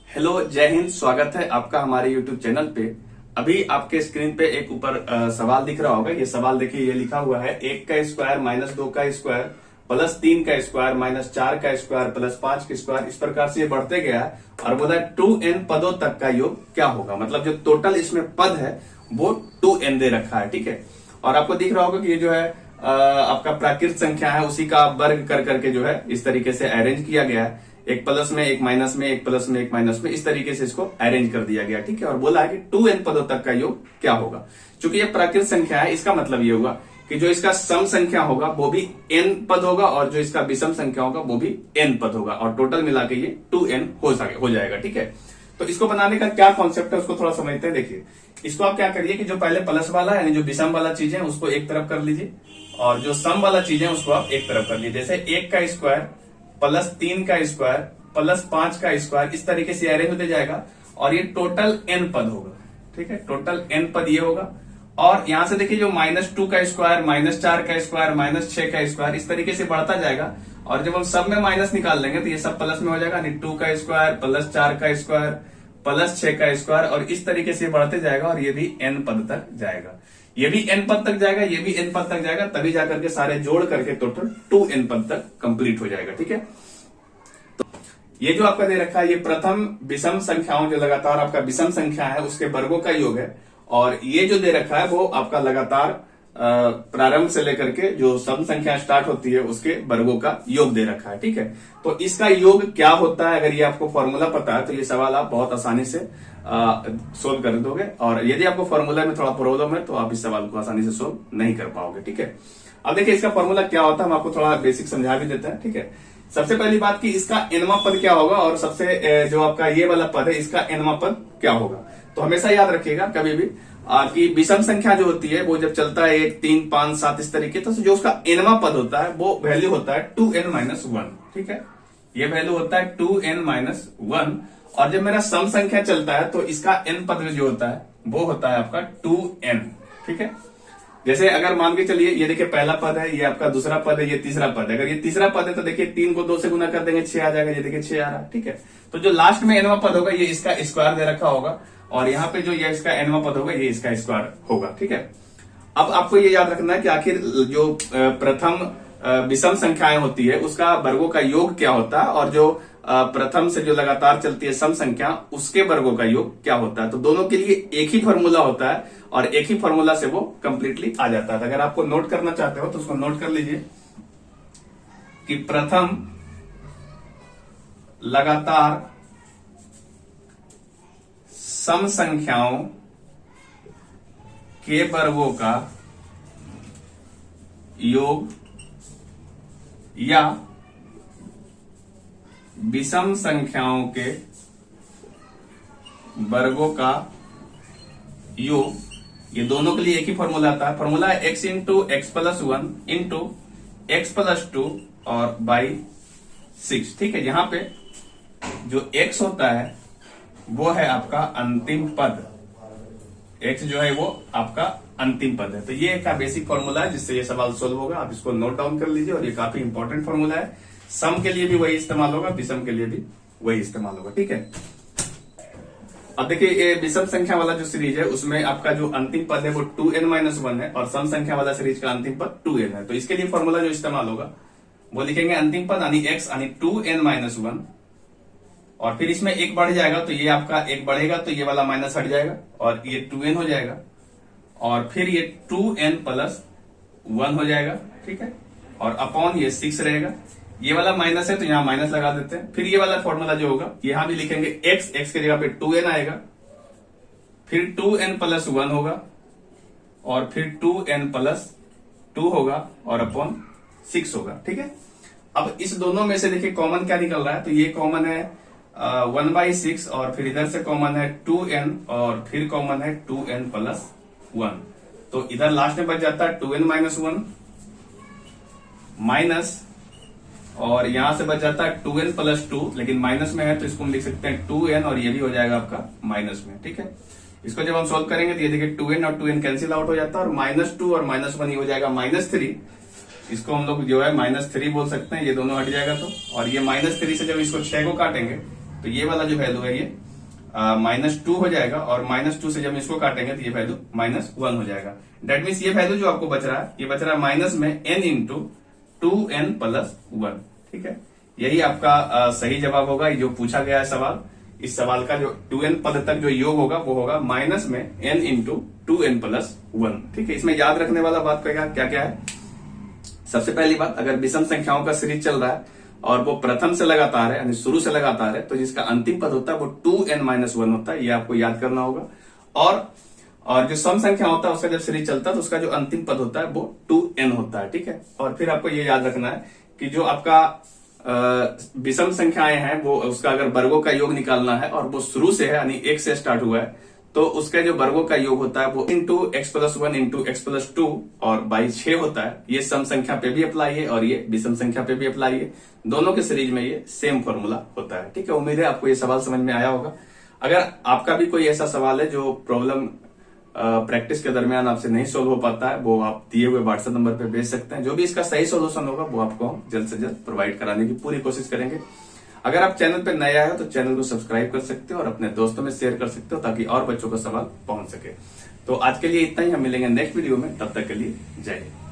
Hello, जय हिंद। स्वागत है आपका हमारे YouTube चैनल पे। अभी आपके स्क्रीन पे एक ऊपर सवाल दिख रहा होगा। ये सवाल देखिए, ये लिखा हुआ है 1 का स्क्वायर माइनस 2 का स्क्वायर प्लस 3 का स्क्वायर माइनस 4 का स्क्वायर प्लस 5 का स्क्वायर, इस प्रकार से ये बढ़ते गया है और बोला 2n पदों तक का योग क्या होगा। मतलब जो टोटल इसमें पद है वो 2n दे रखा है, ठीक है। और आपको दिख रहा होगा कि ये जो है आपका प्राकृत संख्या है, उसी का वर्ग कर करके जो है इस तरीके से अरेंज किया गया है। एक प्लस में, एक माइनस में, एक प्लस में, एक माइनस में, इस तरीके से इसको अरेंज कर दिया गया, ठीक है। और बोला है कि 2n पदों तक का योग क्या होगा। चूंकि ये प्राकृत संख्या है, इसका मतलब ये होगा कि जो इसका सम संख्या होगा वो भी n पद होगा और जो इसका विषम संख्या होगा वो भी n पद होगा और टोटल मिला के ये 2n हो जाएगा, ठीक है। तो इसको बनाने का क्या कॉन्सेप्ट है उसको थोड़ा समझते हैं। देखिए, इसको आप क्या करिए कि जो पहले प्लस वाला है, यानी जो विषम वाला चीज है उसको एक तरफ कर लीजिए और जो सम वाला चीज है उसको आप एक तरफ कर लीजिए। जैसे 1 का स्क्वायर प्लस 3 का स्क्वायर प्लस 5 का स्क्वायर, इस तरीके से अरेंज होते जाएगा और ये टोटल n पद होगा, ठीक है। टोटल n पद ये होगा। और यहां से देखिए जो -2 का स्क्वायर, -4 का स्क्वायर, -6 का स्क्वायर, इस तरीके से बढ़ता जाएगा और जब हम सब में माइनस निकाल लेंगे तो ये सब प्लस में हो जाएगा। 2 का स्क्वायर प्लस 4 का स्क्वायर प्लस 6 का स्क्वायर और इस तरीके से बढ़ते जाएगा और ये भी n पद तक जाएगा, ये भी n पद तक जाएगा, ये भी n पद तक जाएगा, तभी जाकर के सारे जोड़ करके टोटल 2n पद तक कंप्लीट हो जाएगा, ठीक है। तो ये जो आपका दे रखा है ये प्रथम विषम संख्याओं, जो लगातार आपका विषम संख्या है उसके वर्गों का योग है। और ये जो दे रखा है वो आपका लगातार प्रारंभ से लेकर के जो सम संख्या स्टार्ट होती है उसके वर्गों का योग दे रखा है, ठीक है। तो इसका योग क्या होता है, अगर ये आपको फॉर्मूला पता है तो ये सवाल आप बहुत आसानी से सोल्व कर दोगे। और यदि आपको फॉर्मूला में थोड़ा प्रॉब्लम है तो आप इस सवाल को आसानी से सोल्व नहीं कर पाओगे, ठीक है। अब देखिए इसका फॉर्मूला क्या होता है, हम आपको थोड़ा बेसिक समझा भी देते हैं, ठीक है। सबसे पहली बात कि इसका nवां पद क्या होगा और सबसे जो आपका ये वाला पद है इसका nवां पद क्या होगा। तो हमेशा याद रखिएगा कभी भी कि विषम संख्या जो होती है वो जब चलता है 1, 3, 5, 7 इस तरीके, तो जो उसका nवां पद होता है वो वैल्यू होता है 2n-1, ठीक है। ये वैल्यू होता है 2n-1 और जब मेरा सम संख्या चलता है तो इसका n पद जो होता है वो होता है आपका 2n, ठीक है। जैसे अगर मान के चलिए ये देखिए पहला पद है, ये आपका दूसरा पद है, ये तीसरा पद है। अगर ये तीसरा पद है तो देखिए 3 को 2 से गुना कर देंगे 6 आ जाएगा, ये देखिए 6 आ रहा है, ठीक है। तो जो लास्ट में nवां पद होगा ये इसका स्क्वायर दे रखा होगा और यहाँ पे जो ये इसका nवां पद होगा ये इसका स्क्वायर होगा, ठीक है। अब आपको ये याद रखना है कि आखिर जो प्रथम विषम संख्याएं होती है उसका वर्गों का योग क्या होता है और जो प्रथम से जो लगातार चलती है सम संख्या उसके वर्गों का योग क्या होता है। तो दोनों के लिए एक ही फॉर्मूला होता है और एक ही फॉर्मूला से वो कंप्लीटली आ जाता है। अगर आपको नोट करना चाहते हो तो उसको नोट कर लीजिए कि प्रथम लगातार सम संख्याओं के वर्गों का योग या विषम संख्याओं के वर्गों का योग, ये दोनों के लिए एक ही फॉर्मूला आता है। फॉर्मूला है x into x plus 1 into x plus 2 और बाई 6, ठीक है। यहां पे जो x होता है वो है आपका अंतिम पद, x जो है वो आपका अंतिम पद है। तो ये एक बेसिक फॉर्मूला है जिससे ये सवाल सोल्व होगा। आप इसको नोट डाउन कर लीजिए और ये काफी इंपॉर्टेंट फॉर्मूला है। सम के लिए भी वही इस्तेमाल होगा, विषम के लिए भी वही इस्तेमाल होगा, ठीक है। अब देखिए ये विषम संख्या वाला जो सीरीज है उसमें आपका जो अंतिम पद है वो 2n-1 है और सम संख्या वाला सीरीज का अंतिम पद 2n है। तो इसके लिए फॉर्मूला जो इस्तेमाल होगा वो लिखेंगे अंतिम पद यानी x यानी 2n-1 और फिर इसमें एक बढ़ जाएगा तो ये आपका एक बढ़ेगा तो ये वाला माइनस हट जाएगा और ये 2n हो जाएगा और फिर ये 2n+1 हो जाएगा, ठीक है। और अपॉन ये 6 रहेगा, ये वाला माइनस है तो यहां माइनस लगा देते हैं। फिर ये वाला फॉर्मूला जो होगा यहां भी लिखेंगे x की जगह पे 2n आएगा, फिर 2n+1 होगा और फिर 2n+2 होगा और अपॉन 6 होगा, ठीक है। अब इस दोनों में से देखिए कॉमन क्या निकल रहा है, तो ये कॉमन है 1/6 और फिर इधर से कॉमन है 2n और फिर कॉमन है 2n+1। तो इधर लास्ट में बच जाता है 2n-1 माइनस और यहां से बच जाता है 2n+2, लेकिन माइनस में है तो इसको हम लिख सकते हैं 2n और ये भी हो जाएगा आपका माइनस में, ठीक है। इसको जब हम सॉल्व करेंगे तो ये देखिए 2n और 2n कैंसिल आउट हो जाता है और -2 और -1 ही हो जाएगा -3। इसको हम लोग जो है -3 बोल सकते हैं, ये दोनों हट जाएगा तो। और ये -3 से जब इसको 6 को काटेंगे तो ये वाला जो वैल्यू है ये -2 हो जाएगा, और -2 से जब इसको काटेंगे तो ये वैल्यू -1 हो जाएगा। डेट मीन्स ये वैल्यू जो आपको बच रहा है, ये बच रहा है माइनस में n इंटू 2n+1। ठीक है, यही आपका सही जवाब होगा, जो पूछा गया है सवाल। इस सवाल का जो 2n पद तक जो योग होगा वो होगा माइनस में n इंटू 2n+1। ठीक है, इसमें याद रखने वाला बात क्या क्या है। सबसे पहली बात, अगर विषम संख्याओं का सीरीज चल रहा है और वो प्रथम से लगातार है, यानी शुरू से लगातार है, तो जिसका अंतिम पद होता है वो 2n-1 होता है, ये आपको याद करना होगा। और जो सम संख्या होता है उसका जब सीरीज चलता है तो उसका जो अंतिम पद होता है वो 2n होता है। ठीक है, और फिर आपको ये याद रखना है कि जो आपका विषम संख्याएं हैं वो उसका अगर वर्गों का योग निकालना है और वो शुरू से है, यानी 1 से स्टार्ट हुआ है, तो उसका जो वर्गों का योग होता है वो इंटू x+1 इंटू x+2 और बाई 6 होता है। ये सम संख्या पे भी अप्लाई है और ये विषम संख्या पे भी अप्लाई है, दोनों के सीरीज में ये सेम फॉर्मूला होता है। ठीक है, उम्मीद है आपको ये सवाल समझ में आया होगा। अगर आपका भी कोई ऐसा सवाल है जो प्रॉब्लम प्रैक्टिस के दरमियान आपसे नहीं सोल्व हो पाता है, वो आप दिए हुए व्हाट्सएप नंबर पे भेज सकते हैं। जो भी इसका सही सोल्यूशन होगा वो आपको हम जल्द से जल्द प्रोवाइड कराने की पूरी कोशिश करेंगे। अगर आप चैनल पे नए आए हो तो चैनल को सब्सक्राइब कर सकते हो और अपने दोस्तों में शेयर कर सकते हो, ताकि और बच्चों का सवाल पहुंच सके। तो आज के लिए इतना ही, हम मिलेंगे नेक्स्ट वीडियो में, तब तक के लिए जय हिंद।